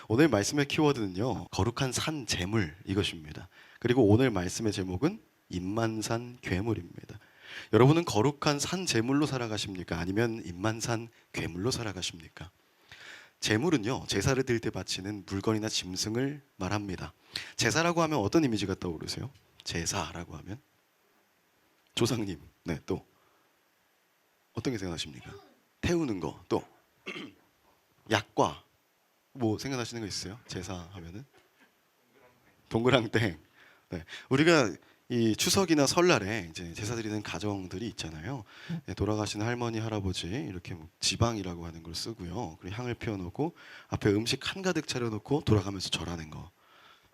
오늘 말씀의 키워드는요, 거룩한 산 제물 이것입니다. 그리고 오늘 말씀의 제목은 임만산 괴물입니다. 여러분은 거룩한 산 제물로 살아가십니까? 아니면 임만산 괴물로 살아가십니까? 제물은요, 제사를 드릴 때 바치는 물건이나 짐승을 말합니다. 제사라고 하면 어떤 이미지가 떠오르세요? 제사라고 하면 조상님, 네, 또 어떤 게 생각나십니까? 태우는 거, 또 약과 뭐 생각나시는 거 있어요? 제사 하면은 동그랑땡. 네, 우리가 이 추석이나 설날에 이제 제사 드리는 가정들이 있잖아요. 네, 돌아가신 할머니, 할아버지 이렇게 뭐 지방이라고 하는 걸 쓰고요. 그리고 향을 피워놓고 앞에 음식 한가득 차려놓고 돌아가면서 절하는 거.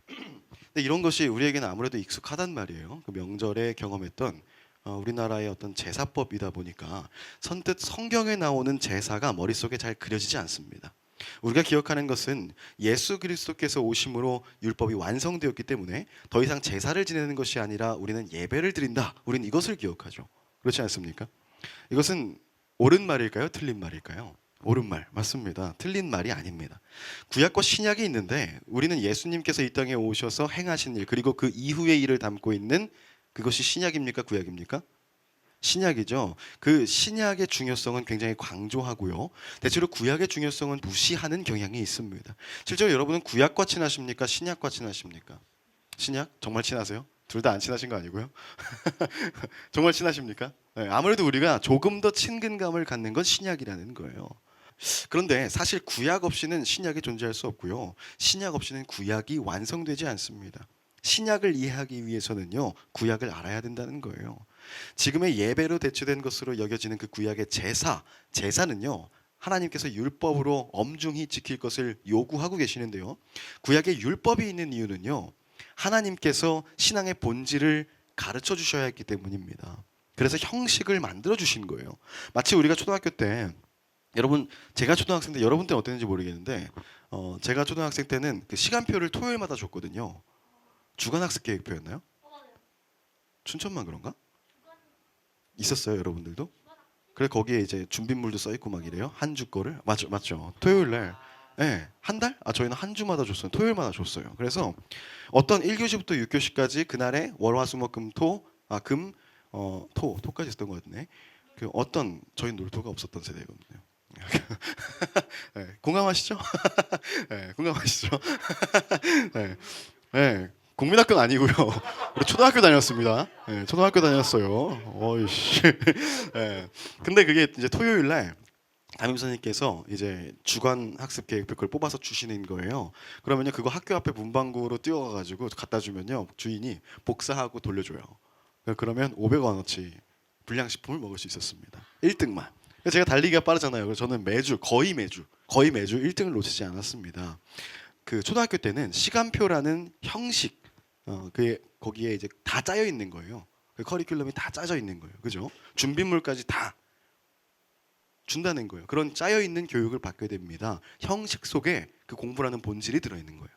근데 이런 것이 우리에게는 아무래도 익숙하단 말이에요. 그 명절에 경험했던 우리나라의 어떤 제사법이다 보니까 선뜻 성경에 나오는 제사가 머릿속에 잘 그려지지 않습니다. 우리가 기억하는 것은 예수 그리스도께서 오심으로 율법이 완성되었기 때문에 더 이상 제사를 지내는 것이 아니라 우리는 예배를 드린다. 우리는 이것을 기억하죠. 그렇지 않습니까? 이것은 옳은 말일까요? 틀린 말일까요? 옳은 말 맞습니다. 틀린 말이 아닙니다. 구약과 신약이 있는데 우리는 예수님께서 이 땅에 오셔서 행하신 일 그리고 그 이후의 일을 담고 있는 그것이 신약입니까? 구약입니까? 신약이죠. 그 신약의 중요성은 굉장히 강조하고요. 대체로 구약의 중요성은 무시하는 경향이 있습니다. 실제로 여러분은 구약과 친하십니까? 신약과 친하십니까? 신약? 정말 친하세요? 둘 다 안 친하신 거 아니고요? 정말 친하십니까? 네, 아무래도 우리가 조금 더 친근감을 갖는 건 신약이라는 거예요. 그런데 사실 구약 없이는 신약이 존재할 수 없고요. 신약 없이는 구약이 완성되지 않습니다. 신약을 이해하기 위해서는요, 구약을 알아야 된다는 거예요. 지금의 예배로 대체된 것으로 여겨지는 그 구약의 제사는요, 하나님께서 율법으로 엄중히 지킬 것을 요구하고 계시는데요. 구약에 율법이 있는 이유는요, 하나님께서 신앙의 본질을 가르쳐 주셔야 했기 때문입니다. 그래서 형식을 만들어 주신 거예요. 마치 우리가 초등학교 때 여러분, 제가 초등학생 때 여러분 때는 어땠는지 모르겠는데 제가 초등학생 때는 그 시간표를 토요일마다 줬거든요. 주간학습 계획표였나요? 춘천만 그런가? 있었어요, 여러분들도? 그래 거기에 이제 준비물도 써 있고 막 이래요. 한 주 거를 맞죠. 토요일 날. 네, 한 달? 저희는 한 주마다 줬어요. 토요일마다 줬어요. 그래서 어떤 1교시부터 6교시까지 그날에 토까지 있었던 것 같네. 그 어떤 저희 놀토가 없었던 세대거든요. 네, 공감하시죠? 네, 공감하시죠? 네, 네, 국민학교는 아니고요. 우리 초등학교 다녔습니다. 네, 초등학교 다녔어요. 어이씨. 네, 근데 그게 이제 토요일 날 담임 선생님께서 이제 주간 학습 계획표 그걸 뽑아서 주시는 거예요. 그러면요 그거 학교 앞에 문방구로 뛰어가가지고 갖다 주면요 주인이 복사하고 돌려줘요. 그러면 500원어치 불량식품을 먹을 수 있었습니다. 1등만. 제가 달리기가 빠르잖아요. 그래서 저는 거의 매주 1등을 놓치지 않았습니다. 그 초등학교 때는 시간표라는 형식, 그 거기에 이제 다 짜여 있는 거예요. 그 커리큘럼이 다 짜져 있는 거예요. 그죠? 준비물까지 다 준다는 거예요. 그런 짜여 있는 교육을 받게 됩니다. 형식 속에 그 공부라는 본질이 들어 있는 거예요.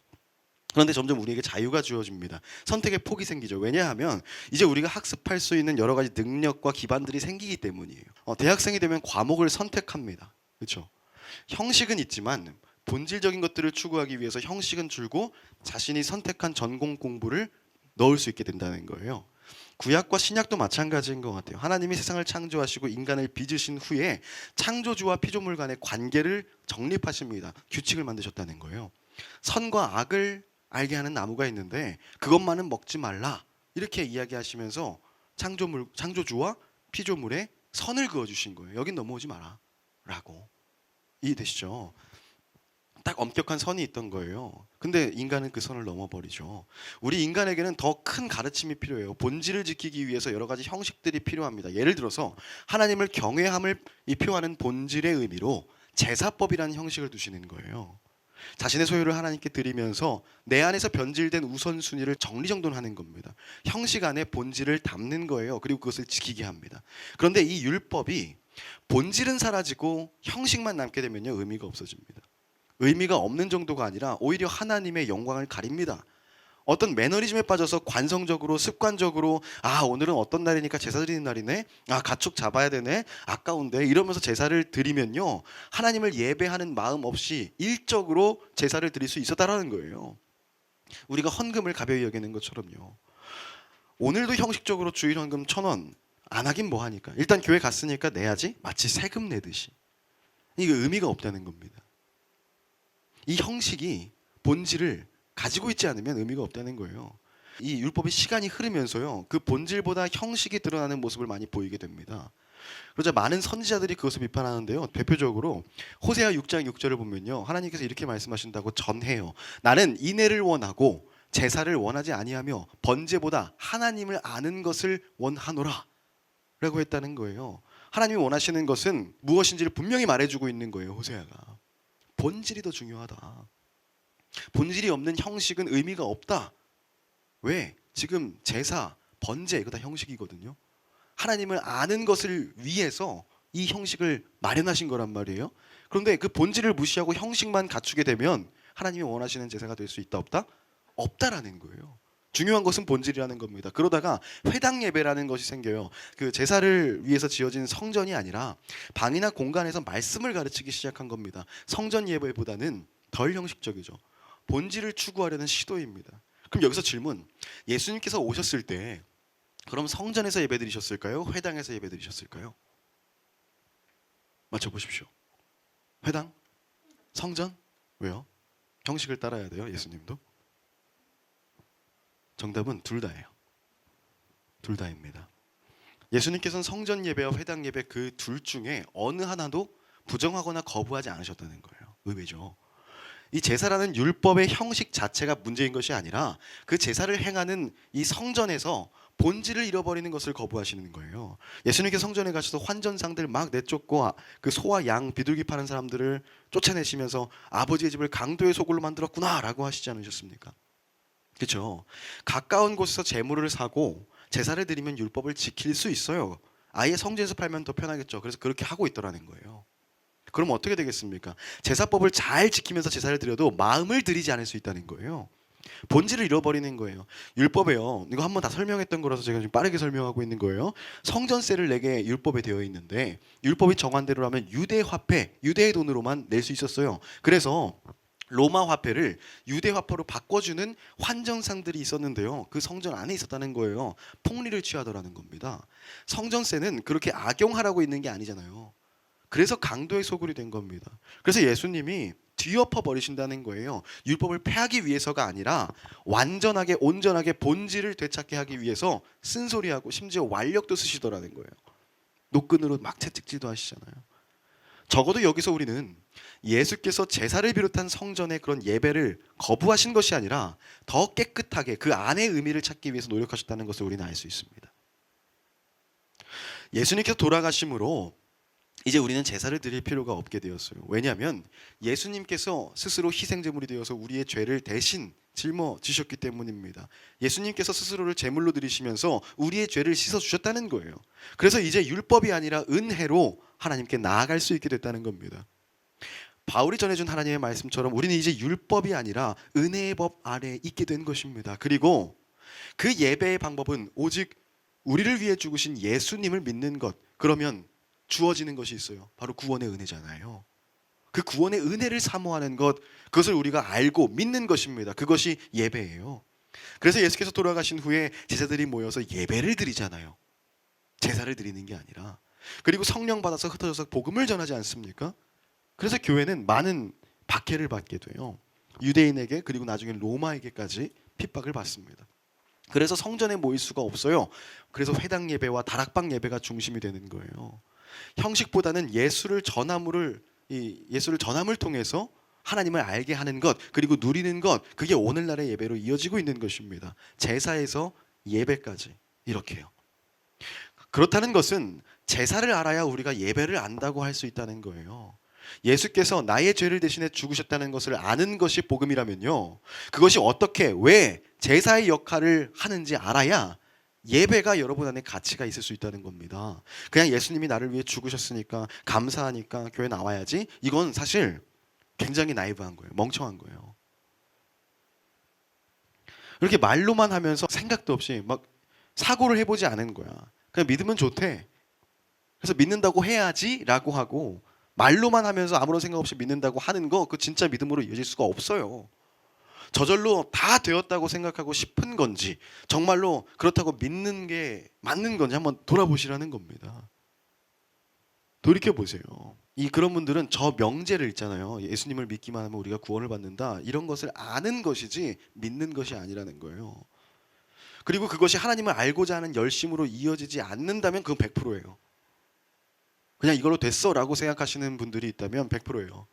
그런데 점점 우리에게 자유가 주어집니다. 선택의 폭이 생기죠. 왜냐하면 이제 우리가 학습할 수 있는 여러 가지 능력과 기반들이 생기기 때문이에요. 대학생이 되면 과목을 선택합니다. 그렇죠? 형식은 있지만 본질적인 것들을 추구하기 위해서 형식은 줄고 자신이 선택한 전공 공부를 넣을 수 있게 된다는 거예요. 구약과 신약도 마찬가지인 것 같아요. 하나님이 세상을 창조하시고 인간을 빚으신 후에 창조주와 피조물 간의 관계를 정립하십니다. 규칙을 만드셨다는 거예요. 선과 악을 알게 하는 나무가 있는데 그것만은 먹지 말라 이렇게 이야기하시면서 창조주와 피조물에 선을 그어주신 거예요. 여긴 넘어오지 마라 라고. 이해되시죠? 딱 엄격한 선이 있던 거예요. 근데 인간은 그 선을 넘어버리죠. 우리 인간에게는 더 큰 가르침이 필요해요. 본질을 지키기 위해서 여러 가지 형식들이 필요합니다. 예를 들어서 하나님을 경외함을 표하는 본질의 의미로 제사법이라는 형식을 두시는 거예요. 자신의 소유를 하나님께 드리면서 내 안에서 변질된 우선순위를 정리정돈하는 겁니다. 형식 안에 본질을 담는 거예요. 그리고 그것을 지키게 합니다. 그런데 이 율법이 본질은 사라지고 형식만 남게 되면요 의미가 없어집니다. 의미가 없는 정도가 아니라 오히려 하나님의 영광을 가립니다. 어떤 매너리즘에 빠져서 관성적으로 습관적으로 오늘은 어떤 날이니까 제사 드리는 날이네. 가축 잡아야 되네. 아까운데 이러면서 제사를 드리면요. 하나님을 예배하는 마음 없이 일적으로 제사를 드릴 수 있었다라는 거예요. 우리가 헌금을 가벼이 여기는 것처럼요. 오늘도 형식적으로 주일 헌금 1,000원 안 하긴 뭐 하니까. 일단 교회 갔으니까 내야지. 마치 세금 내듯이. 이게 의미가 없다는 겁니다. 이 형식이 본질을 가지고 있지 않으면 의미가 없다는 거예요. 이 율법의 시간이 흐르면서요, 그 본질보다 형식이 드러나는 모습을 많이 보이게 됩니다. 그러자 많은 선지자들이 그것을 비판하는데요. 대표적으로 호세아 6장 6절을 보면요, 하나님께서 이렇게 말씀하신다고 전해요. 나는 인애를 원하고 제사를 원하지 아니하며 번제보다 하나님을 아는 것을 원하노라 라고 했다는 거예요. 하나님이 원하시는 것은 무엇인지를 분명히 말해주고 있는 거예요. 호세아가. 본질이 더 중요하다. 본질이 없는 형식은 의미가 없다. 왜? 지금 제사, 번제 이거 다 형식이거든요. 하나님을 아는 것을 위해서 이 형식을 마련하신 거란 말이에요. 그런데 그 본질을 무시하고 형식만 갖추게 되면 하나님이 원하시는 제사가 될 수 있다 없다? 없다라는 거예요. 중요한 것은 본질이라는 겁니다. 그러다가 회당 예배라는 것이 생겨요. 그 제사를 위해서 지어진 성전이 아니라 방이나 공간에서 말씀을 가르치기 시작한 겁니다. 성전 예배보다는 덜 형식적이죠. 본질을 추구하려는 시도입니다. 그럼 여기서 질문. 예수님께서 오셨을 때 그럼 성전에서 예배드리셨을까요? 회당에서 예배드리셨을까요? 맞춰보십시오. 회당? 성전? 왜요? 형식을 따라야 돼요. 예수님도. 정답은 둘 다예요. 둘 다입니다. 예수님께서는 성전 예배와 회당 예배 그 둘 중에 어느 하나도 부정하거나 거부하지 않으셨다는 거예요. 의외죠. 이 제사라는 율법의 형식 자체가 문제인 것이 아니라 그 제사를 행하는 이 성전에서 본질을 잃어버리는 것을 거부하시는 거예요. 예수님께서 성전에 가셔서 환전상들 막 내쫓고 그 소와 양 비둘기 파는 사람들을 쫓아내시면서 아버지의 집을 강도의 소굴로 만들었구나라고 하시지 않으셨습니까? 그렇죠. 가까운 곳에서 제물을 사고 제사를 드리면 율법을 지킬 수 있어요. 아예 성전에서 팔면 더 편하겠죠. 그래서 그렇게 하고 있더라는 거예요. 그럼 어떻게 되겠습니까? 제사법을 잘 지키면서 제사를 드려도 마음을 드리지 않을 수 있다는 거예요. 본질을 잃어버리는 거예요. 율법에요. 이거 한번 다 설명했던 거라서 제가 지금 빠르게 설명하고 있는 거예요. 성전세를 내게 율법에 되어 있는데 율법이 정한 대로라면 유대 화폐, 유대의 돈으로만 낼 수 있었어요. 그래서 로마 화폐를 유대 화폐로 바꿔주는 환전상들이 있었는데요. 그 성전 안에 있었다는 거예요. 폭리를 취하더라는 겁니다. 성전세는 그렇게 악용하라고 있는 게 아니잖아요. 그래서 강도의 소굴이 된 겁니다. 그래서 예수님이 뒤엎어 버리신다는 거예요. 율법을 폐하기 위해서가 아니라 완전하게 온전하게 본질을 되찾게 하기 위해서 쓴소리하고 심지어 완력도 쓰시더라는 거예요. 노끈으로 막 채찍질도 하시잖아요. 적어도 여기서 우리는 예수께서 제사를 비롯한 성전의 그런 예배를 거부하신 것이 아니라 더 깨끗하게 그 안의 의미를 찾기 위해서 노력하셨다는 것을 우리는 알 수 있습니다. 예수님께서 돌아가심으로 이제 우리는 제사를 드릴 필요가 없게 되었어요. 왜냐하면 예수님께서 스스로 희생제물이 되어서 우리의 죄를 대신 짊어지셨기 때문입니다. 예수님께서 스스로를 제물로 드리시면서 우리의 죄를 씻어주셨다는 거예요. 그래서 이제 율법이 아니라 은혜로 하나님께 나아갈 수 있게 됐다는 겁니다. 바울이 전해준 하나님의 말씀처럼 우리는 이제 율법이 아니라 은혜의 법 아래에 있게 된 것입니다. 그리고 그 예배의 방법은 오직 우리를 위해 죽으신 예수님을 믿는 것. 그러면 주어지는 것이 있어요. 바로 구원의 은혜잖아요. 그 구원의 은혜를 사모하는 것, 그것을 우리가 알고 믿는 것입니다. 그것이 예배예요. 그래서 예수께서 돌아가신 후에 제자들이 모여서 예배를 드리잖아요. 제사를 드리는 게 아니라. 그리고 성령 받아서 흩어져서 복음을 전하지 않습니까? 그래서 교회는 많은 박해를 받게 돼요. 유대인에게 그리고 나중에 로마에게까지 핍박을 받습니다. 그래서 성전에 모일 수가 없어요. 그래서 회당 예배와 다락방 예배가 중심이 되는 거예요. 형식보다는 예수를 전함을 통해서 하나님을 알게 하는 것, 그리고 누리는 것, 그게 오늘날의 예배로 이어지고 있는 것입니다. 제사에서 예배까지 이렇게요. 그렇다는 것은 제사를 알아야 우리가 예배를 안다고 할 수 있다는 거예요. 예수께서 나의 죄를 대신해 죽으셨다는 것을 아는 것이 복음이라면요, 그것이 어떻게 왜 제사의 역할을 하는지 알아야 예배가 여러분 안에 가치가 있을 수 있다는 겁니다. 그냥 예수님이 나를 위해 죽으셨으니까 감사하니까 교회 나와야지, 이건 사실 굉장히 나이브한 거예요. 멍청한 거예요. 이렇게 말로만 하면서 생각도 없이 막 사고를 해보지 않은 거야. 그냥 믿으면 좋대. 그래서 믿는다고 해야지라고 하고 말로만 하면서 아무런 생각 없이 믿는다고 하는 거 그 진짜 믿음으로 이어질 수가 없어요. 저절로 다 되었다고 생각하고 싶은 건지 정말로 그렇다고 믿는 게 맞는 건지 한번 돌아보시라는 겁니다. 돌이켜 보세요. 이 그런 분들은 저 명제를 있잖아요. 예수님을 믿기만 하면 우리가 구원을 받는다. 이런 것을 아는 것이지 믿는 것이 아니라는 거예요. 그리고 그것이 하나님을 알고자 하는 열심으로 이어지지 않는다면 그건 100%예요. 그냥 이걸로 됐어라고 생각하시는 분들이 있다면 100%예요.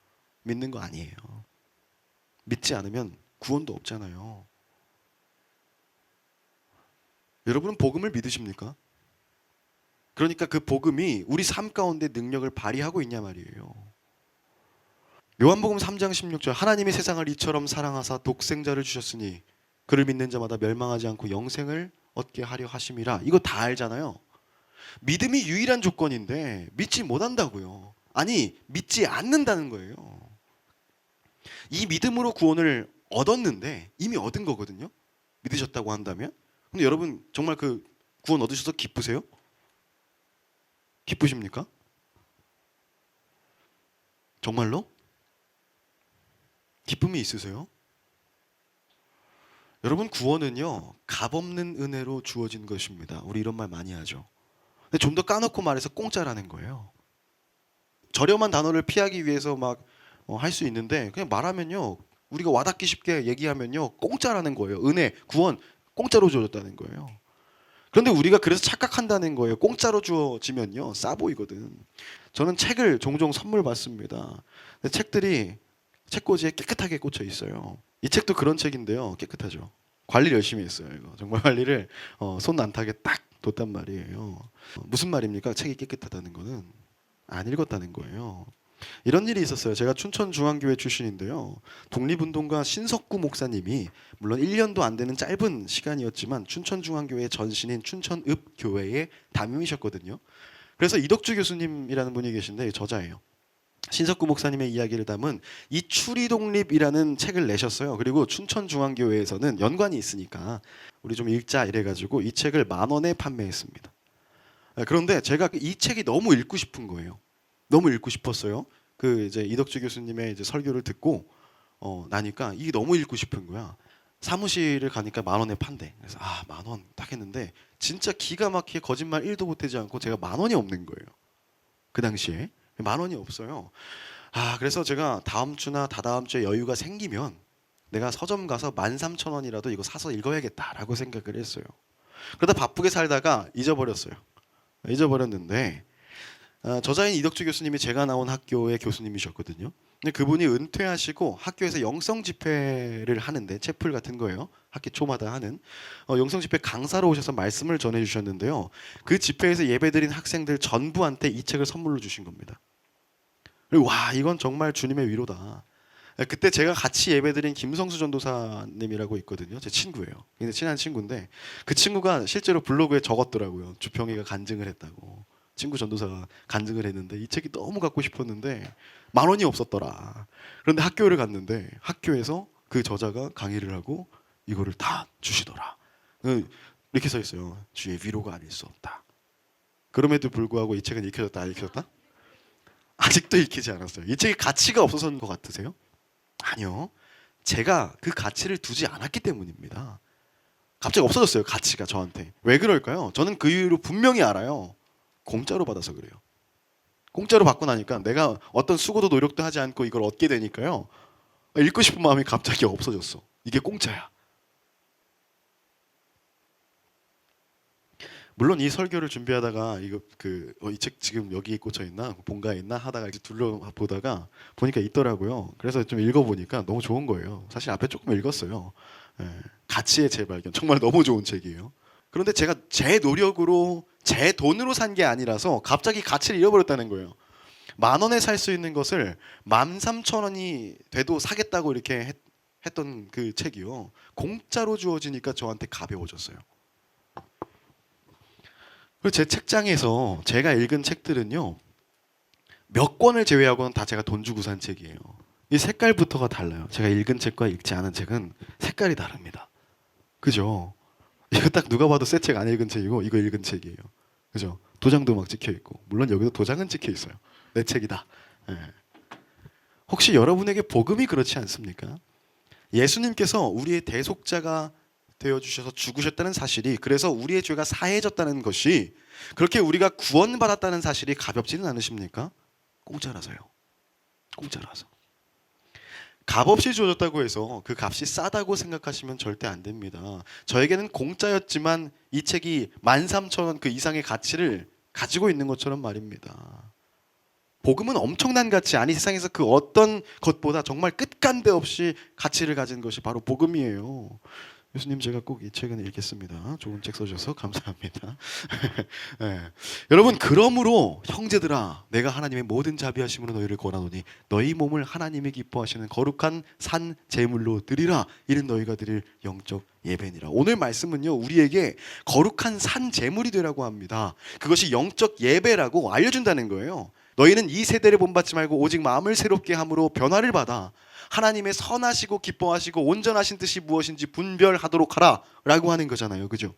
믿는 거 아니에요. 믿지 않으면 구원도 없잖아요. 여러분은 복음을 믿으십니까? 그러니까 그 복음이 우리 삶 가운데 능력을 발휘하고 있냐 말이에요. 요한복음 3장 16절 하나님이 세상을 이처럼 사랑하사 독생자를 주셨으니 그를 믿는 자마다 멸망하지 않고 영생을 얻게 하려 하심이라. 이거 다 알잖아요. 믿음이 유일한 조건인데 믿지 못한다고요. 아니 믿지 않는다는 거예요. 이 믿음으로 구원을 얻었는데 이미 얻은 거거든요. 믿으셨다고 한다면. 근데 여러분 정말 그 구원 얻으셔서 기쁘세요? 기쁘십니까? 정말로? 기쁨이 있으세요? 여러분 구원은요 값없는 은혜로 주어진 것입니다. 우리 이런 말 많이 하죠. 근데 좀 더 까놓고 말해서 공짜라는 거예요. 저렴한 단어를 피하기 위해서 막 할 수 있는데 그냥 말하면요 우리가 와닿기 쉽게 얘기하면요 공짜라는 거예요. 은혜, 구원 공짜로 주어졌다는 거예요. 그런데 우리가 그래서 착각한다는 거예요. 공짜로 주어지면요 싸 보이거든. 저는 책을 종종 선물 받습니다. 근데 책들이 책꽂이에 깨끗하게 꽂혀 있어요. 이 책도 그런 책인데요 깨끗하죠. 관리를 열심히 했어요. 이거 정말 관리를 손 안 타게 딱 뒀단 말이에요. 무슨 말입니까? 책이 깨끗하다는 거는 안 읽었다는 거예요. 이런 일이 있었어요. 제가 춘천중앙교회 출신인데요. 독립운동가 신석구 목사님이 물론 1년도 안 되는 짧은 시간이었지만 춘천중앙교회 전신인 춘천읍교회의 담임이셨거든요. 그래서 이덕주 교수님이라는 분이 계신데 저자예요. 신석구 목사님의 이야기를 담은 이 추리독립이라는 책을 내셨어요. 그리고 춘천중앙교회에서는 연관이 있으니까 우리 좀 읽자 이래가지고 이 책을 10,000원에 판매했습니다. 그런데 제가 이 책이 너무 읽고 싶은 거예요. 너무 읽고 싶었어요. 그 이제 이덕주 교수님의 이제 설교를 듣고 나니까 이게 너무 읽고 싶은 거야. 사무실을 가니까 10,000원에 판대. 그래서 10,000원 딱 했는데 진짜 기가 막히게 거짓말 1도 보태지 않고 제가 10,000원이 없는 거예요. 그 당시에 10,000원이 없어요. 그래서 제가 다음 주나 다다음 주에 여유가 생기면 내가 서점 가서 13,000원이라도 이거 사서 읽어야겠다라고 생각을 했어요. 그러다 바쁘게 살다가 잊어버렸어요. 잊어버렸는데 저자인 이덕주 교수님이 제가 나온 학교의 교수님이셨거든요. 근데 그분이 은퇴하시고 학교에서 영성 집회를 하는데 채플 같은 거예요. 학기 초마다 하는 영성 집회 강사로 오셔서 말씀을 전해 주셨는데요. 그 집회에서 예배드린 학생들 전부한테 이 책을 선물로 주신 겁니다. 그리고 와 이건 정말 주님의 위로다. 그때 제가 같이 예배드린 김성수 전도사님이라고 있거든요. 제 친구예요. 굉장히 친한 친구인데 그 친구가 실제로 블로그에 적었더라고요. 주평이가 간증을 했다고. 친구 전도사가 간증을 했는데 이 책이 너무 갖고 싶었는데 10,000원이 없었더라. 그런데 학교를 갔는데 학교에서 그 저자가 강의를 하고 이거를 다 주시더라. 이렇게 써 있어요. 주의 위로가 아닐 수 없다. 그럼에도 불구하고 이 책은 읽혀졌다 안 읽혀졌다? 아직도 읽히지 않았어요. 이 책이 가치가 없어서인 것 같으세요? 아니요. 제가 그 가치를 두지 않았기 때문입니다. 갑자기 없어졌어요. 가치가 저한테. 왜 그럴까요? 저는 그 이유로 분명히 알아요. 공짜로 받아서 그래요. 공짜로 받고 나니까 내가 어떤 수고도 노력도 하지 않고 이걸 얻게 되니까요. 읽고 싶은 마음이 갑자기 없어졌어. 이게 공짜야. 물론 이 설교를 준비하다가 이거 이 책 지금 여기에 꽂혀 있나 본가에 있나 하다가 이제 둘러보다가 보니까 있더라고요. 그래서 좀 읽어보니까 너무 좋은 거예요. 사실 앞에 조금 읽었어요. 가치의 재발견 정말 너무 좋은 책이에요. 그런데 제가 제 노력으로 제 돈으로 산 게 아니라서 갑자기 가치를 잃어버렸다는 거예요. 10,000원에 살 수 있는 것을 13,000원이 돼도 사겠다고 이렇게 했던 그 책이요. 공짜로 주어지니까 저한테 가벼워졌어요. 그리고 제 책장에서 제가 읽은 책들은요. 몇 권을 제외하고는 다 제가 돈 주고 산 책이에요. 이 색깔부터가 달라요. 제가 읽은 책과 읽지 않은 책은 색깔이 다릅니다. 그죠? 이거 딱 누가 봐도 새 책 안 읽은 책이고 이거 읽은 책이에요. 그죠? 도장도 막 찍혀 있고 물론 여기도 도장은 찍혀 있어요. 내 책이다. 예. 혹시 여러분에게 복음이 그렇지 않습니까? 예수님께서 우리의 대속자가 되어 주셔서 죽으셨다는 사실이 그래서 우리의 죄가 사해졌다는 것이 그렇게 우리가 구원받았다는 사실이 가볍지는 않으십니까? 공짜라서요. 공짜라서. 값없이 주어졌다고 해서 그 값이 싸다고 생각하시면 절대 안 됩니다. 저에게는 공짜였지만 이 책이 13,000원 그 이상의 가치를 가지고 있는 것처럼 말입니다. 복음은 엄청난 가치, 아니 세상에서 그 어떤 것보다 정말 끝간데 없이 가치를 가진 것이 바로 복음이에요. 교수님 제가 꼭 이 책은 읽겠습니다. 좋은 책 써주셔서 감사합니다. 네. 여러분 그러므로 형제들아 내가 하나님의 모든 자비하심으로 너희를 권하노니 너희 몸을 하나님이 기뻐하시는 거룩한 산 제물로 드리라. 이는 너희가 드릴 영적 예배니라. 오늘 말씀은요 우리에게 거룩한 산 제물이 되라고 합니다. 그것이 영적 예배라고 알려준다는 거예요. 너희는 이 세대를 본받지 말고 오직 마음을 새롭게 함으로 변화를 받아 하나님의 선하시고 기뻐하시고 온전하신 뜻이 무엇인지 분별하도록 하라 라고 하는 거잖아요. 그죠?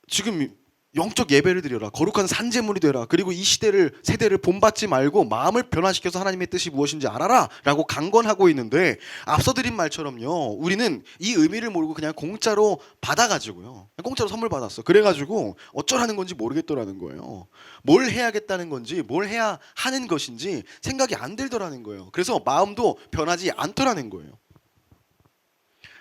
지금 영적 예배를 드려라. 거룩한 산제물이 되라. 그리고 이 세대를 본받지 말고 마음을 변화시켜서 하나님의 뜻이 무엇인지 알아라 라고 강권하고 있는데 앞서 드린 말처럼요. 우리는 이 의미를 모르고 그냥 공짜로 받아가지고요. 공짜로 선물 받았어. 그래가지고 어쩌라는 건지 모르겠더라는 거예요. 뭘 해야겠다는 건지 뭘 해야 하는 것인지 생각이 안 들더라는 거예요. 그래서 마음도 변하지 않더라는 거예요.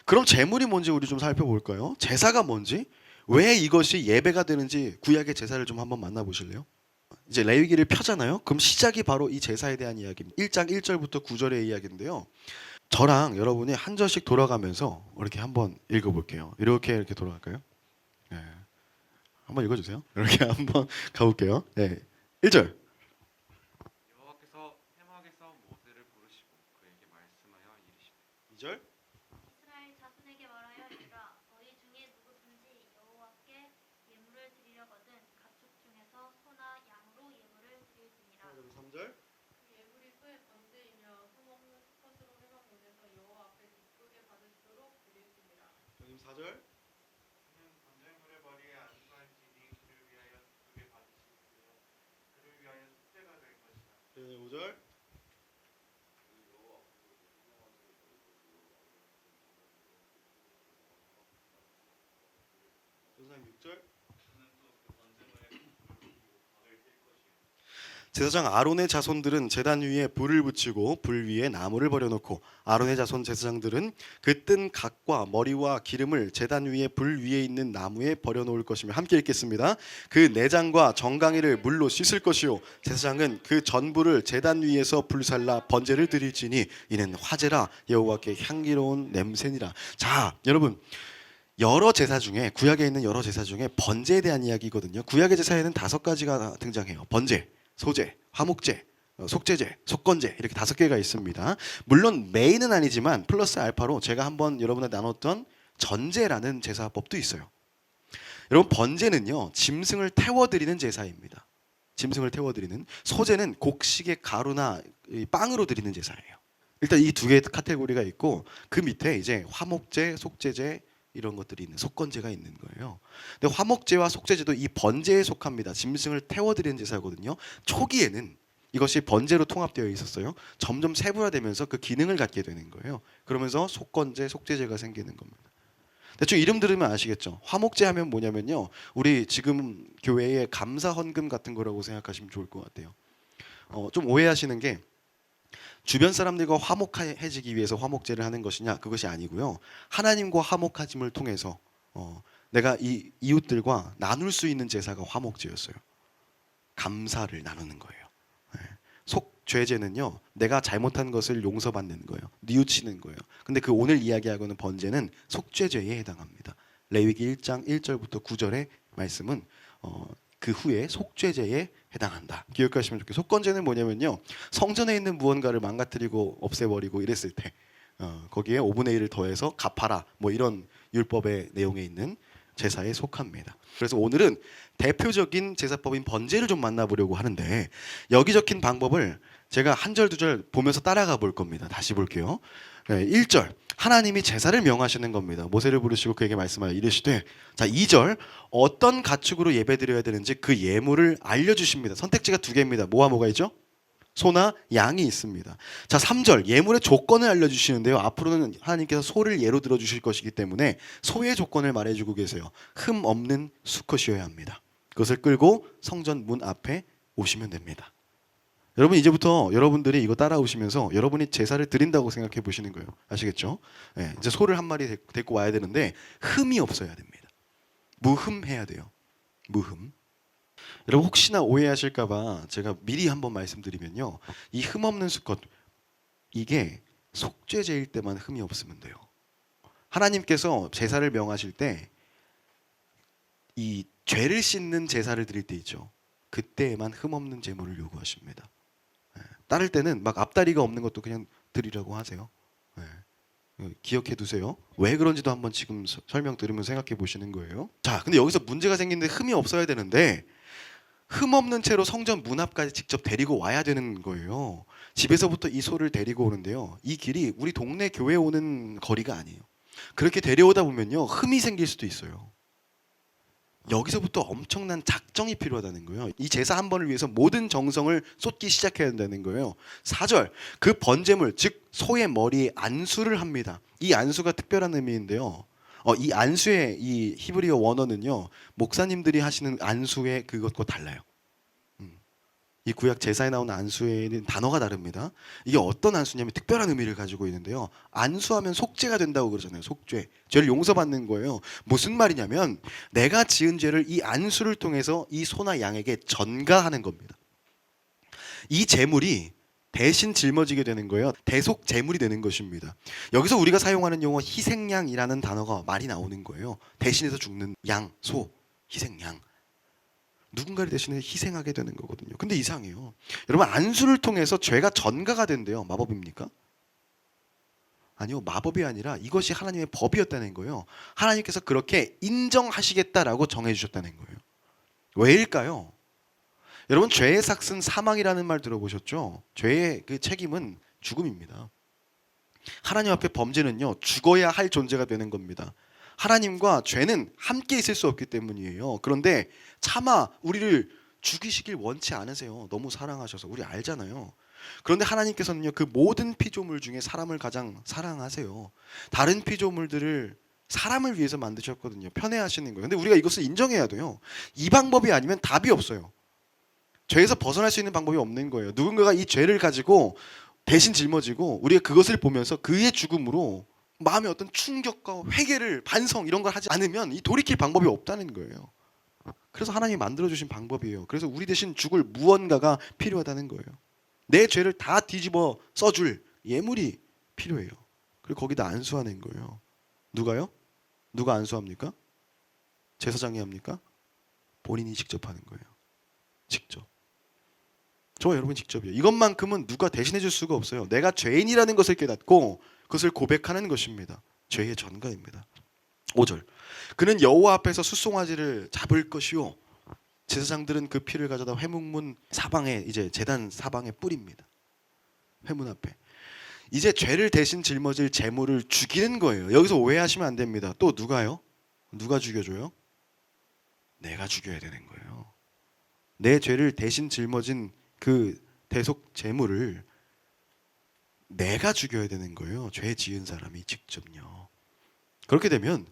그럼 제물이 뭔지 우리 좀 살펴볼까요? 제사가 뭔지? 왜 이것이 예배가 되는지 구약의 제사를 좀 한번 만나보실래요? 이제 레위기를 펴잖아요. 그럼 시작이 바로 이 제사에 대한 이야기입니다. 1장 1절부터 9절의 이야기인데요. 저랑 여러분이 한 절씩 돌아가면서 이렇게 한번 읽어볼게요. 이렇게 돌아갈까요? 네. 한번 읽어주세요. 이렇게 한번 가볼게요. 네. 1절. 여호와께서 해막에서 모세를 부르시고 그에게 말씀하여 이르시되 2절. 이스라엘 자손에게 말하여 이르라 너희 중에 누구든지 여호와께 예물을 드리려거든 가축 중에서 소나 양으로 예물을 드릴지니라. 3절. 예물이 소의 번제이며 소먹는 수컷으로 해방원에서 여호와 앞에 기쁘게 받으시도록 드릴지니라. 4절. 그는 번제물의 머리에 안수할지니 그를 위하여 기쁘게 받으시리요 그를 위하여 숙제가 될 것이라. 5절. 조상 6절. 제사장 아론의 자손들은 제단 위에 불을 붙이고 불 위에 나무를 버려놓고 아론의 자손 제사장들은 그 뜬 각과 머리와 기름을 제단 위에 불 위에 있는 나무에 버려놓을 것이며 함께 읽겠습니다. 그 내장과 정강이를 물로 씻을 것이요 제사장은 그 전부를 제단 위에서 불살라 번제를 드릴지니 이는 화제라 여호와께 향기로운 냄새니라. 자 여러분 여러 제사 중에 구약에 있는 여러 제사 중에 번제에 대한 이야기거든요. 구약의 제사에는 5가지가 등장해요. 번제, 소제, 화목제, 속제제, 속건제 이렇게 5개가 있습니다. 물론 메인은 아니지만 플러스 알파로 제가 한번 여러분한테 나눴던 전제라는 제사법도 있어요. 여러분 번제는요 짐승을 태워드리는 제사입니다. 짐승을 태워드리는. 소제는 곡식의 가루나 빵으로 드리는 제사예요. 일단 이 두 개의 카테고리가 있고 그 밑에 이제 화목제, 속제제 이런 것들이 있는 속건제가 있는 거예요. 근데 화목제와 속제제도 이 번제에 속합니다. 짐승을 태워드리는 제사거든요. 초기에는 이것이 번제로 통합되어 있었어요. 점점 세분화되면서 그 기능을 갖게 되는 거예요. 그러면서 속건제, 속제제가 생기는 겁니다. 대충 이름 들으면 아시겠죠? 화목제 하면 뭐냐면요. 우리 지금 교회의 감사 헌금 같은 거라고 생각하시면 좋을 것 같아요. 좀 오해하시는 게 주변 사람들과 화목해지기 위해서 화목제를 하는 것이냐? 그것이 아니고요. 하나님과 화목하짐을 통해서 내가 이 이웃들과 나눌 수 있는 제사가 화목제였어요. 감사를 나누는 거예요. 속죄제는요. 내가 잘못한 것을 용서받는 거예요. 뉘우치는 거예요. 근데 그 오늘 이야기하고는 번제는 속죄제에 해당합니다. 레위기 1장 1절부터 9절의 말씀은 그 후에 속죄제에 해당한다. 기억하시면 좋겠어요. 속건제는 뭐냐면요. 성전에 있는 무언가를 망가뜨리고 없애버리고 이랬을 때 거기에 5분의 1을 더해서 갚아라. 뭐 이런 율법의 내용에 있는 제사에 속합니다. 그래서 오늘은 대표적인 제사법인 번제를 좀 만나보려고 하는데 여기 적힌 방법을 제가 한 절 두 절 보면서 따라가 볼 겁니다. 다시 볼게요. 1절 하나님이 제사를 명하시는 겁니다. 모세를 부르시고 그에게 말씀하여 이르시되, 자 2절 어떤 가축으로 예배드려야 되는지 그 예물을 알려주십니다. 선택지가 두 개입니다. 뭐와 뭐가 있죠? 소나 양이 있습니다. 자 3절 예물의 조건을 알려주시는데요. 앞으로는 하나님께서 소를 예로 들어주실 것이기 때문에 소의 조건을 말해주고 계세요. 흠 없는 수컷이어야 합니다. 그것을 끌고 성전 문 앞에 오시면 됩니다. 여러분 이제부터 여러분들이 이거 따라오시면서 여러분이 제사를 드린다고 생각해 보시는 거예요. 아시겠죠? 네, 이제 소를 한 마리 데리고 와야 되는데 흠이 없어야 됩니다. 무흠해야 돼요. 무흠. 여러분 혹시나 오해하실까봐 제가 미리 한번 말씀드리면요, 이 흠 없는 수컷 이게 속죄제일 때만 흠이 없으면 돼요. 하나님께서 제사를 명하실 때 이 죄를 씻는 제사를 드릴 때 있죠. 그때에만 흠 없는 제물을 요구하십니다. 따를 때는 막 앞다리가 없는 것도 그냥 드리라고 하세요. 기억해 두세요. 왜 그런지도 한번 지금 설명 들으면 생각해 보시는 거예요. 자, 근데 여기서 문제가 생기는데 흠이 없어야 되는데 흠 없는 채로 성전 문 앞까지 직접 데리고 와야 되는 거예요. 집에서부터 이 소를 데리고 오는데요. 이 길이 우리 동네 교회 오는 거리가 아니에요. 그렇게 데려오다 보면요, 흠이 생길 수도 있어요. 여기서부터 엄청난 작정이 필요하다는 거예요. 이 제사 한 번을 위해서 모든 정성을 쏟기 시작해야 된다는 거예요. 4절 그 번제물 즉 소의 머리에 안수를 합니다. 이 안수가 특별한 의미인데요. 이 안수의 이 히브리어 원어는요, 목사님들이 하시는 안수의 그것과 달라요. 이 구약 제사에 나오는 안수에는 단어가 다릅니다. 이게 어떤 안수냐면 특별한 의미를 가지고 있는데요. 안수하면 속죄가 된다고 그러잖아요. 속죄. 죄를 용서받는 거예요. 무슨 말이냐면 내가 지은 죄를 이 안수를 통해서 이 소나 양에게 전가하는 겁니다. 이 제물이 대신 짊어지게 되는 거예요. 대속 제물이 되는 것입니다. 여기서 우리가 사용하는 용어 희생양이라는 단어가 많이 나오는 거예요. 대신해서 죽는 양, 소, 희생양. 누군가를 대신해 희생하게 되는 거거든요. 근데 이상해요. 여러분 안수를 통해서 죄가 전가가 된대요. 마법입니까? 아니요. 마법이 아니라 이것이 하나님의 법이었다는 거예요. 하나님께서 그렇게 인정하시겠다라고 정해주셨다는 거예요. 왜일까요? 여러분 죄의 삭은 사망이라는 말 들어보셨죠? 죄의 그 책임은 죽음입니다. 하나님 앞에 범죄는요, 죽어야 할 존재가 되는 겁니다. 하나님과 죄는 함께 있을 수 없기 때문이에요. 그런데 차마 우리를 죽이시길 원치 않으세요. 너무 사랑하셔서. 우리 알잖아요. 그런데 하나님께서는요, 그 모든 피조물 중에 사람을 가장 사랑하세요. 다른 피조물들을 사람을 위해서 만드셨거든요. 편애하시는 거예요. 근데 우리가 이것을 인정해야 돼요. 이 방법이 아니면 답이 없어요. 죄에서 벗어날 수 있는 방법이 없는 거예요. 누군가가 이 죄를 가지고 대신 짊어지고 우리가 그것을 보면서 그의 죽음으로 마음의 어떤 충격과 회개를 반성 이런 걸 하지 않으면 이 돌이킬 방법이 없다는 거예요. 그래서 하나님이 만들어주신 방법이에요. 그래서 우리 대신 죽을 무언가가 필요하다는 거예요. 내 죄를 다 뒤집어 써줄 예물이 필요해요. 그리고 거기다 안수하는 거예요. 누가요? 누가 안수합니까? 제사장이 합니까? 본인이 직접 하는 거예요. 직접. 저와 여러분 직접이에요. 이것만큼은 누가 대신해 줄 수가 없어요. 내가 죄인이라는 것을 깨닫고 그것을 고백하는 것입니다. 죄의 전가입니다. 5절 그는 여호와 앞에서 숫송아지를 잡을 것이요 제사장들은 그 피를 가져다 회문문 사방에 이제 제단 사방에 뿌립니다. 회문 앞에 이제 죄를 대신 짊어질 제물을 죽이는 거예요. 여기서 오해하시면 안 됩니다. 또 누가요? 누가 죽여줘요? 내가 죽여야 되는 거예요. 내 죄를 대신 짊어진 그 대속 제물을 내가 죽여야 되는 거예요. 죄 지은 사람이 직접요. 그렇게 되면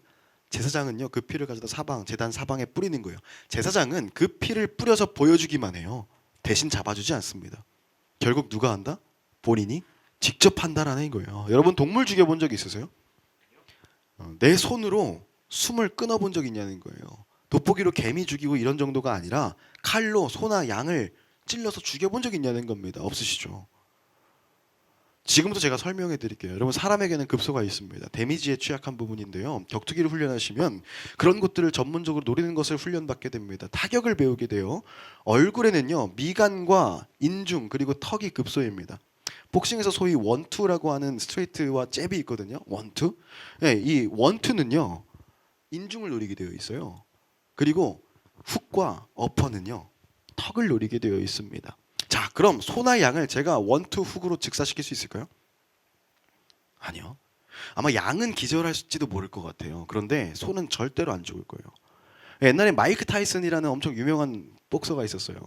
제사장은요, 그 피를 가져다 제단 사방에 뿌리는 거예요. 제사장은 그 피를 뿌려서 보여주기만 해요. 대신 잡아주지 않습니다. 결국 누가 한다? 본인이 직접 한다라는 거예요. 여러분 동물 죽여본 적 있으세요? 내 손으로 숨을 끊어본 적 있냐는 거예요. 돋보기로 개미 죽이고 이런 정도가 아니라 칼로 소나 양을 찔러서 죽여본 적 있냐는 겁니다. 없으시죠? 지금부터 제가 설명해 드릴게요. 여러분 사람에게는 급소가 있습니다. 데미지에 취약한 부분인데요. 격투기를 훈련하시면 그런 것들을 전문적으로 노리는 것을 훈련받게 됩니다. 타격을 배우게 돼요. 얼굴에는요, 미간과 인중 그리고 턱이 급소입니다. 복싱에서 소위 원투라고 하는 스트레이트와 잽이 있거든요. 원투. 네, 이 원투는요, 인중을 노리게 되어 있어요. 그리고 훅과 어퍼는요, 턱을 노리게 되어 있습니다. 자, 그럼 소나 양을 제가 원투 훅으로 즉사시킬 수 있을까요? 아니요. 아마 양은 기절할지도 모를 것 같아요. 그런데 소는 절대로 안 죽을 거예요. 옛날에 마이크 타이슨이라는 엄청 유명한 복서가 있었어요.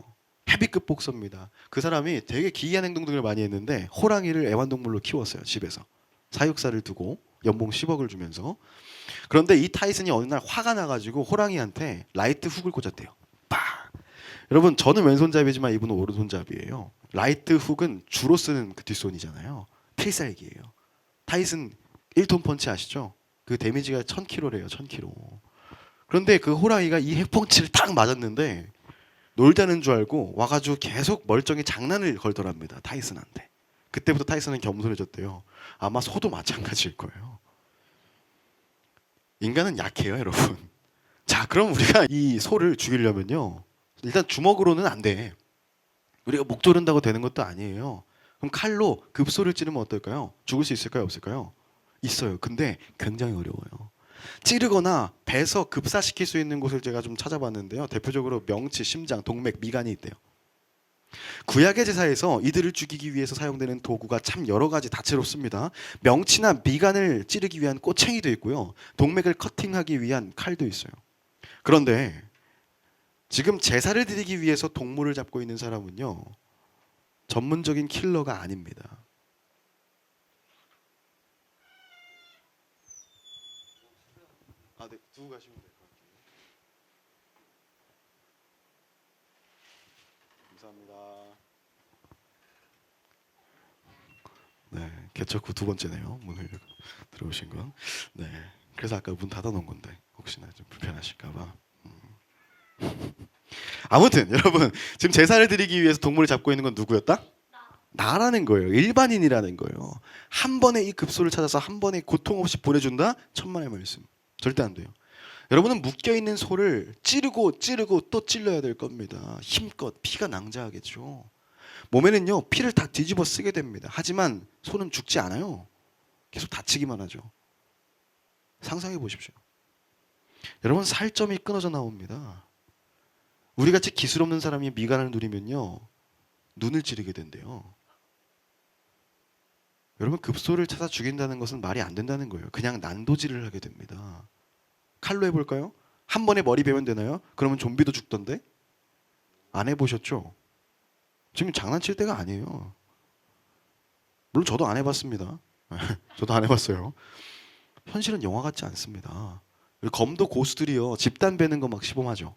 헤비급 복서입니다. 그 사람이 되게 기이한 행동들을 많이 했는데 호랑이를 애완동물로 키웠어요. 집에서. 사육사를 두고 연봉 10억을 주면서. 그런데 이 타이슨이 어느 날 화가 나가지고 호랑이한테 라이트 훅을 꽂았대요. 빡! 여러분, 저는 왼손잡이지만 이분은 오른손잡이에요. 라이트 훅은 주로 쓰는 그 뒷손이잖아요. 필살기예요. 타이슨 1톤 펀치 아시죠? 그 데미지가 1000kg래요. 1000kg. 그런데 그 호랑이가 이 핵펀치를 딱 맞았는데 놀자는 줄 알고 와가지고 계속 멀쩡히 장난을 걸더랍니다. 타이슨한테. 그때부터 타이슨은 겸손해졌대요. 아마 소도 마찬가지일 거예요. 인간은 약해요, 여러분. 자, 그럼 우리가 이 소를 죽이려면요, 일단 주먹으로는 안 돼. 우리가 목 조른다고 되는 것도 아니에요. 그럼 칼로 급소를 찌르면 어떨까요? 죽을 수 있을까요, 없을까요? 있어요. 근데 굉장히 어려워요. 찌르거나 배서 급사시킬 수 있는 곳을 제가 좀 찾아봤는데요. 대표적으로 명치, 심장, 동맥, 미간이 있대요. 구약의 제사에서 이들을 죽이기 위해서 사용되는 도구가 참 여러 가지 다채롭습니다. 명치나 미간을 찌르기 위한 꼬챙이도 있고요. 동맥을 커팅하기 위한 칼도 있어요. 그런데 지금 제사를 드리기 위해서 동물을 잡고 있는 사람은요, 전문적인 킬러가 아닙니다. 아, 네, 두고 가시면 될 것 같아요. 감사합니다. 네, 개척 후 두 번째네요. 문을 들어오신 건. 네, 그래서 아까 문 닫아놓은 건데 혹시나 좀 불편하실까봐. 아무튼 여러분, 지금 제사를 드리기 위해서 동물을 잡고 있는 건 누구였다? 나라는 거예요. 일반인이라는 거예요. 한 번에 이 급소를 찾아서 한 번에 고통 없이 보내준다? 천만의 말씀. 절대 안 돼요. 여러분은 묶여있는 소를 찌르고 또 찔러야 될 겁니다. 힘껏 피가 낭자하겠죠. 몸에는요, 피를 다 뒤집어 쓰게 됩니다. 하지만 소는 죽지 않아요. 계속 다치기만 하죠. 상상해 보십시오. 여러분, 살점이 끊어져 나옵니다. 우리같이 기술 없는 사람이 미간을 누리면요, 눈을 찌르게 된대요. 여러분, 급소를 찾아 죽인다는 것은 말이 안 된다는 거예요. 그냥 난도질을 하게 됩니다. 칼로 해볼까요? 한 번에 머리 베면 되나요? 그러면 좀비도 죽던데? 안 해보셨죠? 지금 장난칠 때가 아니에요. 물론 저도 안 해봤습니다. 저도 안 해봤어요. 현실은 영화 같지 않습니다. 검도 고수들이요, 집단 베는 거 막 시범하죠.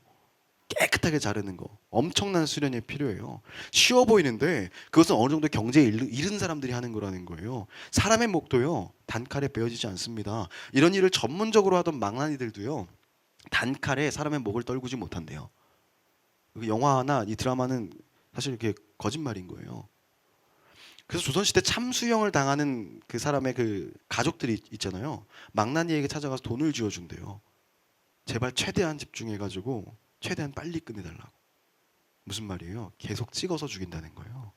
깨끗하게 자르는 거 엄청난 수련이 필요해요. 쉬워 보이는데 그것은 어느 정도 경제에 이른 사람들이 하는 거라는 거예요. 사람의 목도요, 단칼에 베어지지 않습니다. 이런 일을 전문적으로 하던 망나니들도요, 단칼에 사람의 목을 떨구지 못한대요. 영화나 이 드라마는 사실 이렇게 거짓말인 거예요. 그래서 조선시대 참수형을 당하는 그 사람의 그 가족들이 있잖아요. 망나니에게 찾아가서 돈을 쥐어준대요. 제발 최대한 집중해가지고 최대한 빨리 끝내달라고. 무슨 말이에요? 계속 찍어서 죽인다는 거예요.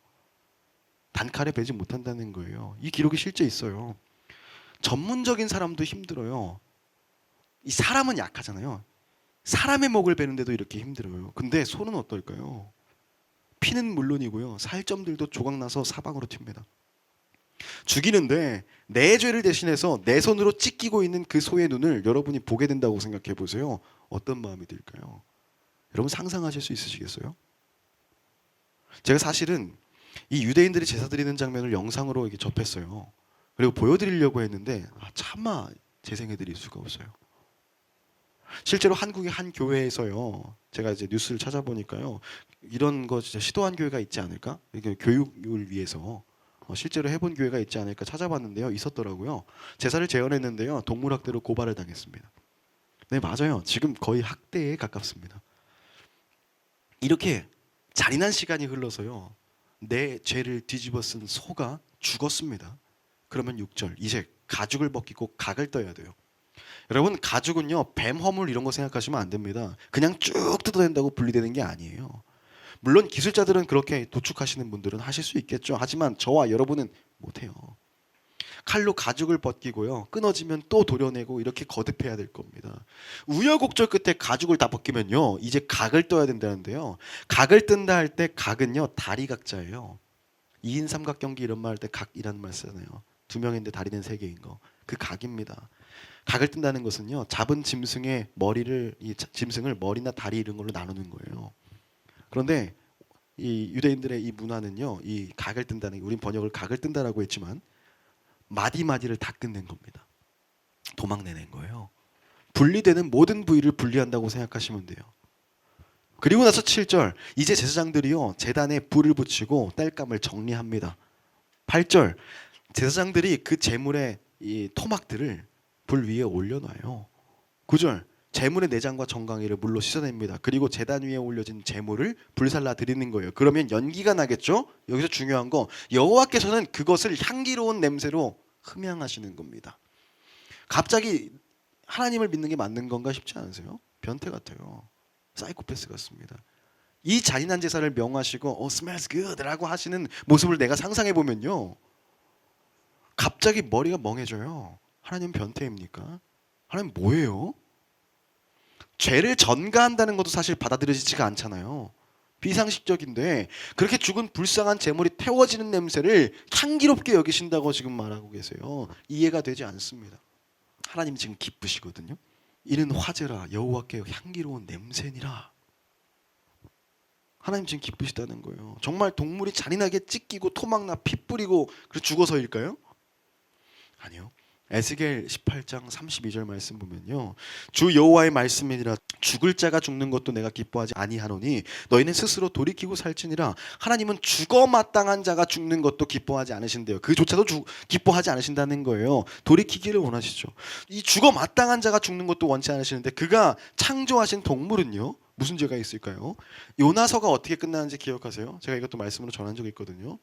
단칼에 베지 못한다는 거예요. 이 기록이 실제 있어요. 전문적인 사람도 힘들어요. 이 사람은 약하잖아요. 사람의 목을 베는데도 이렇게 힘들어요. 근데 소는 어떨까요? 피는 물론이고요, 살점들도 조각나서 사방으로 튑니다. 죽이는데 내 죄를 대신해서 내 손으로 찢기고 있는 그 소의 눈을 여러분이 보게 된다고 생각해 보세요. 어떤 마음이 들까요? 여러분, 상상하실 수 있으시겠어요? 제가 사실은 이 유대인들이 제사 드리는 장면을 영상으로 이렇게 접했어요. 그리고 보여드리려고 했는데 차마 재생해 드릴 수가 없어요. 실제로 한국의 한 교회에서요, 제가 이제 뉴스를 찾아보니까요, 이런 거 진짜 시도한 교회가 있지 않을까? 이게 교육을 위해서 실제로 해본 교회가 있지 않을까 찾아봤는데요, 있었더라고요. 제사를 재현했는데요, 동물학대로 고발을 당했습니다. 네, 맞아요. 지금 거의 학대에 가깝습니다. 이렇게 잔인한 시간이 흘러서요, 내 죄를 뒤집어 쓴 소가 죽었습니다. 그러면 6절, 이제 가죽을 벗기고 각을 떠야 돼요. 여러분, 가죽은요, 뱀 허물 이런 거 생각하시면 안 됩니다. 그냥 쭉 뜯어낸다고 분리되는 게 아니에요. 물론 기술자들은 그렇게 도축하시는 분들은 하실 수 있겠죠. 하지만 저와 여러분은 못해요. 칼로 가죽을 벗기고요. 끊어지면 또 도려내고 이렇게 거듭해야 될 겁니다. 우여곡절 끝에 가죽을 다 벗기면요. 이제 각을 떠야 된다는데요. 각을 뜬다 할 때 각은요. 다리 각자예요. 2인 삼각경기 이런 말 할 때 각이라는 말 쓰잖아요. 두 명인데 다리는 세 개인 거. 그 각입니다. 각을 뜬다는 것은요. 잡은 짐승의 머리를 이 짐승을 머리나 다리 이런 걸로 나누는 거예요. 그런데 이 유대인들의 이 문화는요. 이 각을 뜬다는 게 우린 번역을 각을 뜬다라고 했지만 마디마디를 다 끝낸 겁니다. 도망내는 거예요. 분리되는 모든 부위를 분리한다고 생각하시면 돼요. 그리고 나서 7절 이제 제사장들이요 제단에 불을 붙이고 땔감을 정리합니다. 8절 제사장들이 그 제물의 이 토막들을 불 위에 올려놔요. 9절 제물의 내장과 정강이를 물로 씻어냅니다. 그리고 제단 위에 올려진 제물을 불살라 드리는 거예요. 그러면 연기가 나겠죠? 여기서 중요한 거 여호와께서는 그것을 향기로운 냄새로 흠양하시는 겁니다. 갑자기 하나님을 믿는 게 맞는 건가 싶지 않으세요? 변태 같아요. 사이코패스 같습니다. 이 잔인한 제사를 명하시고 smells good라고 하시는 모습을 내가 상상해 보면요. 갑자기 머리가 멍해져요. 하나님 변태입니까? 하나님 뭐예요? 죄를 전가한다는 것도 사실 받아들여지지가 않잖아요. 비상식적인데 그렇게 죽은 불쌍한 제물이 태워지는 냄새를 향기롭게 여기신다고 지금 말하고 계세요. 이해가 되지 않습니다. 하나님 지금 기쁘시거든요. 이는 화제라 여호와께 향기로운 냄새니라. 하나님 지금 기쁘시다는 거예요. 정말 동물이 잔인하게 찢기고 토막나 피 뿌리고 그래서 죽어서일까요? 아니요. 에스겔 18장 32절 말씀 보면요. 주 여호와의 말씀이니라 죽을 자가 죽는 것도 내가 기뻐하지 아니하노니 너희는 스스로 돌이키고 살지니라. 하나님은 죽어 마땅한 자가 죽는 것도 기뻐하지 않으신대요. 그조차도 기뻐하지 않으신다는 거예요. 돌이키기를 원하시죠. 이 죽어 마땅한 자가 죽는 것도 원치 않으시는데 그가 창조하신 동물은요. 무슨 죄가 있을까요? 요나서가 어떻게 끝나는지 기억하세요? 제가 이것도 말씀으로 전한 적이 있거든요.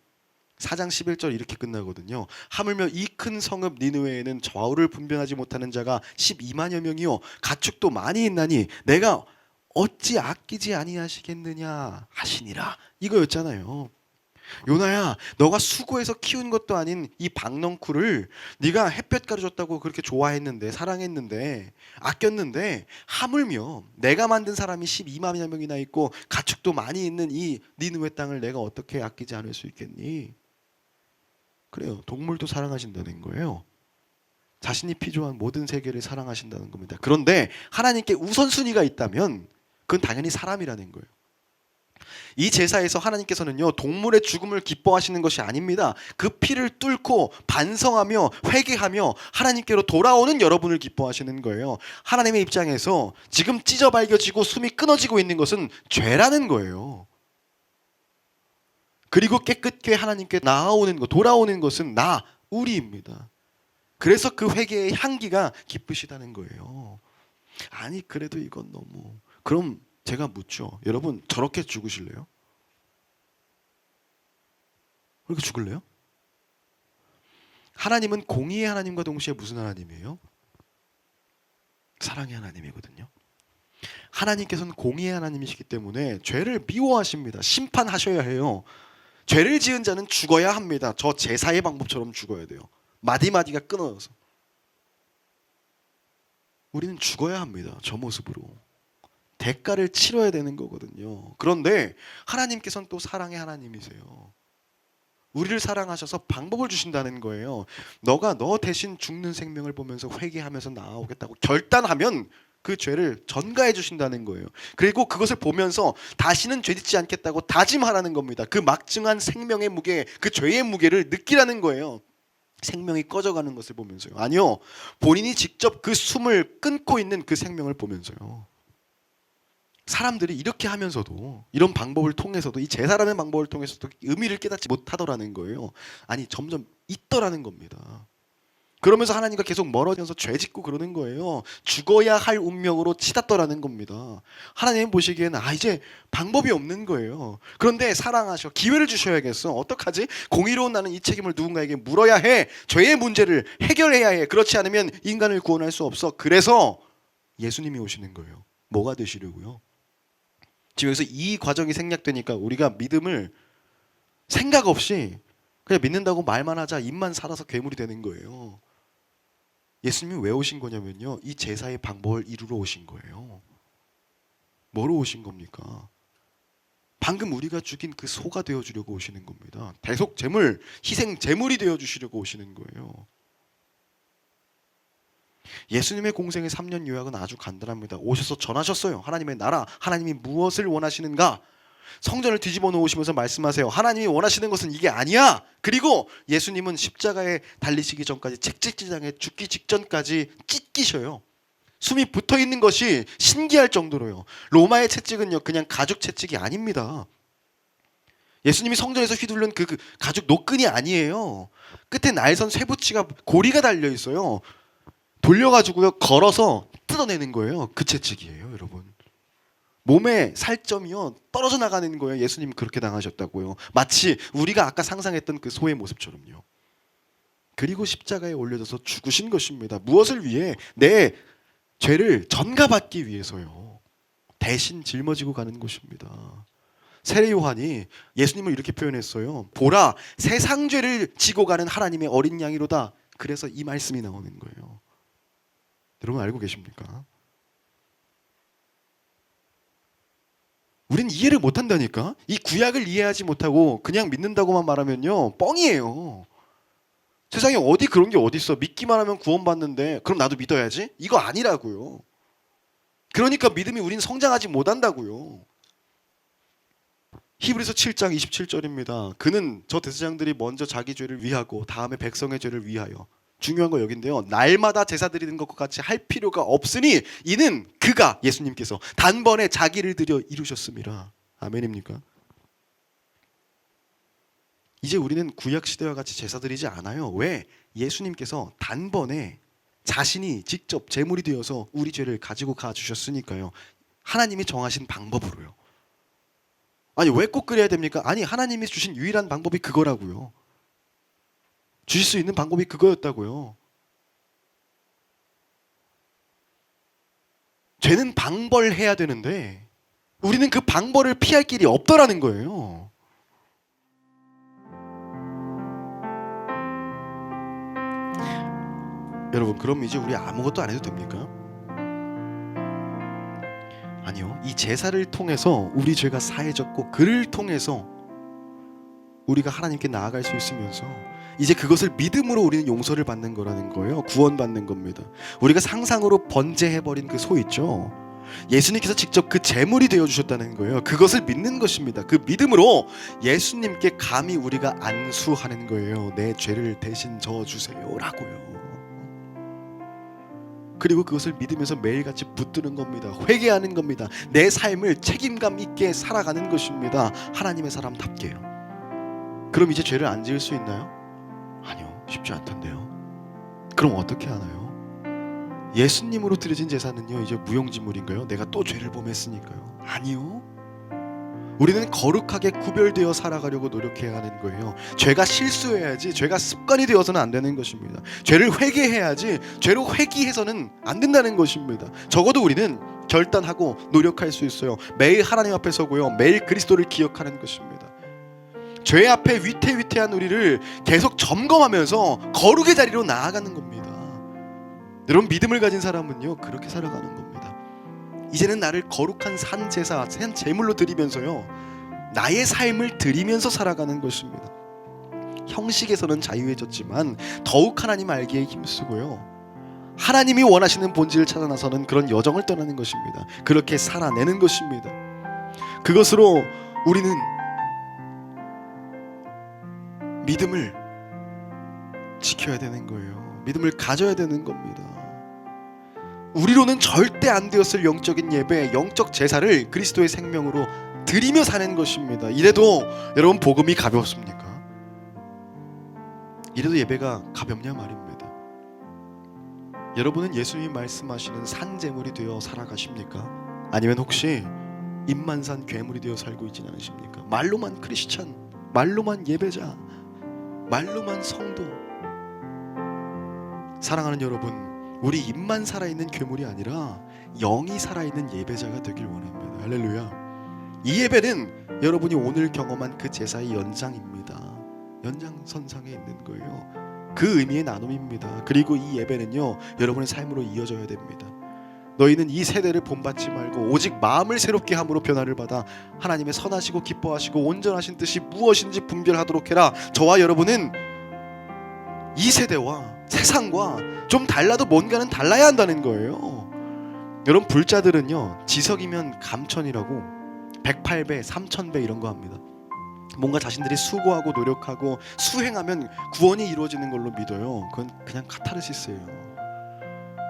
4장 11절 이렇게 끝나거든요. 하물며 이 큰 성읍 니느웨에는 좌우를 분별하지 못하는 자가 12만여 명이요 가축도 많이 있나니 내가 어찌 아끼지 아니하시겠느냐 하시니라. 이거였잖아요. 요나야 너가 수고해서 키운 것도 아닌 이 박넝쿨을 네가 햇볕 가려줬다고 그렇게 좋아했는데 사랑했는데 아꼈는데 하물며 내가 만든 사람이 12만여 명이나 있고 가축도 많이 있는 이 니느웨 땅을 내가 어떻게 아끼지 않을 수 있겠니? 그래요. 동물도 사랑하신다는 거예요. 자신이 피조한 모든 세계를 사랑하신다는 겁니다. 그런데 하나님께 우선순위가 있다면 그건 당연히 사람이라는 거예요. 이 제사에서 하나님께서는요 동물의 죽음을 기뻐하시는 것이 아닙니다. 그 피를 뚫고 반성하며 회개하며 하나님께로 돌아오는 여러분을 기뻐하시는 거예요. 하나님의 입장에서 지금 찢어 발겨지고 숨이 끊어지고 있는 것은 죄라는 거예요. 그리고 깨끗게 하나님께 나아오는 것, 돌아오는 것은 우리입니다. 그래서 그 회개의 향기가 기쁘시다는 거예요. 아니 그래도 이건 너무 그럼 제가 묻죠. 여러분 저렇게 죽으실래요? 그렇게 죽을래요? 하나님은 공의의 하나님과 동시에 무슨 하나님이에요? 사랑의 하나님이거든요. 하나님께서는 공의의 하나님이시기 때문에 죄를 미워하십니다. 심판하셔야 해요. 죄를 지은 자는 죽어야 합니다. 저 제사의 방법처럼 죽어야 돼요. 마디마디가 끊어져서. 우리는 죽어야 합니다. 저 모습으로. 대가를 치러야 되는 거거든요. 그런데 하나님께서는 또 사랑의 하나님이세요. 우리를 사랑하셔서 방법을 주신다는 거예요. 너가 너 대신 죽는 생명을 보면서 회개하면서 나아오겠다고 결단하면 그 죄를 전가해 주신다는 거예요. 그리고 그것을 보면서 다시는 죄짓지 않겠다고 다짐하라는 겁니다. 그 막중한 생명의 무게, 그 죄의 무게를 느끼라는 거예요. 생명이 꺼져가는 것을 보면서요. 아니요. 본인이 직접 그 숨을 끊고 있는 그 생명을 보면서요. 사람들이 이렇게 하면서도 이런 방법을 통해서도 이 제사라는 방법을 통해서도 의미를 깨닫지 못하더라는 거예요. 아니 점점 있더라는 겁니다. 그러면서 하나님과 계속 멀어져서 죄짓고 그러는 거예요. 죽어야 할 운명으로 치닫더라는 겁니다. 하나님 보시기에는 이제 방법이 없는 거예요. 그런데 사랑하셔 기회를 주셔야겠어. 어떡하지? 공의로운 나는 이 책임을 누군가에게 물어야 해. 죄의 문제를 해결해야 해. 그렇지 않으면 인간을 구원할 수 없어. 그래서 예수님이 오시는 거예요. 뭐가 되시려고요? 지금 여기서 이 과정이 생략되니까 우리가 믿음을 생각 없이 그냥 믿는다고 말만 하자 입만 살아서 괴물이 되는 거예요. 예수님이 왜 오신 거냐면요, 이 제사의 방법을 이루러 오신 거예요. 뭐로 오신 겁니까? 방금 우리가 죽인 그 소가 되어주려고 오시는 겁니다. 대속 제물, 희생 제물이 되어주시려고 오시는 거예요. 예수님의 공생의 3년 요약은 아주 간단합니다. 오셔서 전하셨어요. 하나님의 나라, 하나님이 무엇을 원하시는가? 성전을 뒤집어 놓으시면서 말씀하세요. 하나님이 원하시는 것은 이게 아니야. 그리고 예수님은 십자가에 달리시기 전까지 채찍질장에 죽기 직전까지 찢기셔요. 숨이 붙어 있는 것이 신기할 정도로요. 로마의 채찍은요, 그냥 가죽 채찍이 아닙니다. 예수님이 성전에서 휘두른 그 가죽 노끈이 아니에요. 끝에 날선 쇠붙이가 고리가 달려 있어요. 돌려가지고요, 걸어서 뜯어내는 거예요. 그 채찍이에요, 여러분. 몸에 살점이요 떨어져 나가는 거예요. 예수님 그렇게 당하셨다고요. 마치 우리가 아까 상상했던 그 소의 모습처럼요. 그리고 십자가에 올려져서 죽으신 것입니다. 무엇을 위해? 내 죄를 전가받기 위해서요. 대신 짊어지고 가는 것입니다. 세례 요한이 예수님을 이렇게 표현했어요. 보라, 세상 죄를 지고 가는 하나님의 어린 양이로다. 그래서 이 말씀이 나오는 거예요. 여러분 알고 계십니까? 우린 이해를 못한다니까. 이 구약을 이해하지 못하고 그냥 믿는다고만 말하면요, 뻥이에요. 세상에 어디 그런 게 어디 있어. 믿기만 하면 구원받는데 그럼 나도 믿어야지? 이거 아니라고요. 그러니까 믿음이 우린 성장하지 못한다고요. 히브리서 7장 27절입니다. 그는 저 대제사장들이 먼저 자기 죄를 위하고 다음에 백성의 죄를 위하여, 중요한 거 여긴데요, 날마다 제사 드리는 것과 같이 할 필요가 없으니 이는 그가, 예수님께서 단번에 자기를 드려 이루셨습니다. 아멘입니까? 이제 우리는 구약 시대와 같이 제사 드리지 않아요. 왜? 예수님께서 단번에 자신이 직접 제물이 되어서 우리 죄를 가지고 가주셨으니까요. 하나님이 정하신 방법으로요. 아니 왜 꼭 그래야 됩니까? 아니 하나님이 주신 유일한 방법이 그거라고요. 주실 수 있는 방법이 그거였다고요. 죄는 방벌해야 되는데 우리는 그 방벌을 피할 길이 없더라는 거예요. 여러분, 그럼 이제 우리 아무것도 안 해도 됩니까? 아니요. 이 제사를 통해서 우리 죄가 사해졌고 그를 통해서 우리가 하나님께 나아갈 수 있으면서 이제 그것을 믿음으로 우리는 용서를 받는 거라는 거예요. 구원받는 겁니다. 우리가 상상으로 번제해버린 그 소 있죠. 예수님께서 직접 그 제물이 되어주셨다는 거예요. 그것을 믿는 것입니다. 그 믿음으로 예수님께 감히 우리가 안수하는 거예요. 내 죄를 대신 져주세요 라고요. 그리고 그것을 믿으면서 매일같이 붙드는 겁니다. 회개하는 겁니다. 내 삶을 책임감 있게 살아가는 것입니다. 하나님의 사람답게요. 그럼 이제 죄를 안 지을 수 있나요? 아니요, 쉽지 않던데요. 그럼 어떻게 하나요? 예수님으로 드려진 제사는요, 이제 무용지물인가요? 내가 또 죄를 범했으니까요? 아니요. 우리는 거룩하게 구별되어 살아가려고 노력해야 하는 거예요. 죄가 실수해야지, 죄가 습관이 되어서는 안 되는 것입니다. 죄를 회개해야지, 죄로 회귀해서는 안 된다는 것입니다. 적어도 우리는 결단하고 노력할 수 있어요. 매일 하나님 앞에 서고요, 매일 그리스도를 기억하는 것입니다. 죄 앞에 위태위태한 우리를 계속 점검하면서 거룩의 자리로 나아가는 겁니다. 여러분, 믿음을 가진 사람은요, 그렇게 살아가는 겁니다. 이제는 나를 거룩한 산 제사, 산 제물로 드리면서요, 나의 삶을 드리면서 살아가는 것입니다. 형식에서는 자유해졌지만 더욱 하나님 알기에 힘쓰고요, 하나님이 원하시는 본질을 찾아 나서는 그런 여정을 떠나는 것입니다. 그렇게 살아내는 것입니다. 그것으로 우리는 믿음을 지켜야 되는 거예요. 믿음을 가져야 되는 겁니다. 우리로는 절대 안 되었을 영적인 예배, 영적 제사를 그리스도의 생명으로 드리며 사는 것입니다. 이래도 여러분, 복음이 가볍습니까? 이래도 예배가 가볍냐 말입니다. 여러분은 예수님이 말씀하시는 산제물이 되어 살아가십니까? 아니면 혹시 입만 산 괴물이 되어 살고 있지는 않으십니까? 말로만 크리스찬, 말로만 예배자, 말로만 성도. 사랑하는 여러분, 우리 입만 살아있는 괴물이 아니라 영이 살아있는 예배자가 되길 원합니다. 할렐루야. 이 예배는 여러분이 오늘 경험한 그 제사의 연장입니다. 연장선상에 있는 거예요. 그 의미의 나눔입니다. 그리고 이 예배는요, 여러분의 삶으로 이어져야 됩니다. 너희는 이 세대를 본받지 말고 오직 마음을 새롭게 함으로 변화를 받아 하나님의 선하시고 기뻐하시고 온전하신 뜻이 무엇인지 분별하도록 해라. 저와 여러분은 이 세대와 세상과 좀 달라도 뭔가는 달라야 한다는 거예요. 여러분, 불자들은요, 지석이면 감천이라고 108배, 3000배 이런 거 합니다. 뭔가 자신들이 수고하고 노력하고 수행하면 구원이 이루어지는 걸로 믿어요. 그건 그냥 카타르시스예요.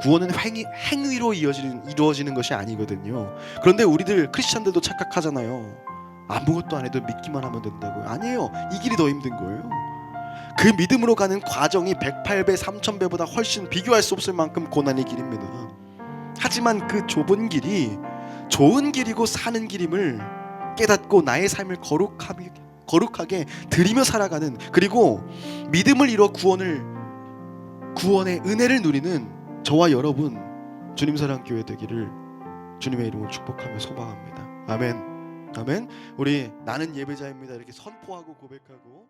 구원은 행위로 이루어지는 것이 아니거든요. 그런데 우리들 크리스찬들도 착각하잖아요. 아무것도 안 해도 믿기만 하면 된다고요. 아니에요. 이 길이 더 힘든 거예요. 그 믿음으로 가는 과정이 108배, 3000배보다 훨씬 비교할 수 없을 만큼 고난의 길입니다. 하지만 그 좁은 길이 좋은 길이고 사는 길임을 깨닫고 나의 삶을 거룩하게 드리며 살아가는, 그리고 믿음을 이뤄 구원의 은혜를 누리는 저와 여러분 주님 사랑교회 되기를 주님의 이름으로 축복하며 소망합니다. 아멘. 아멘. 우리 나는 예배자입니다 이렇게 선포하고 고백하고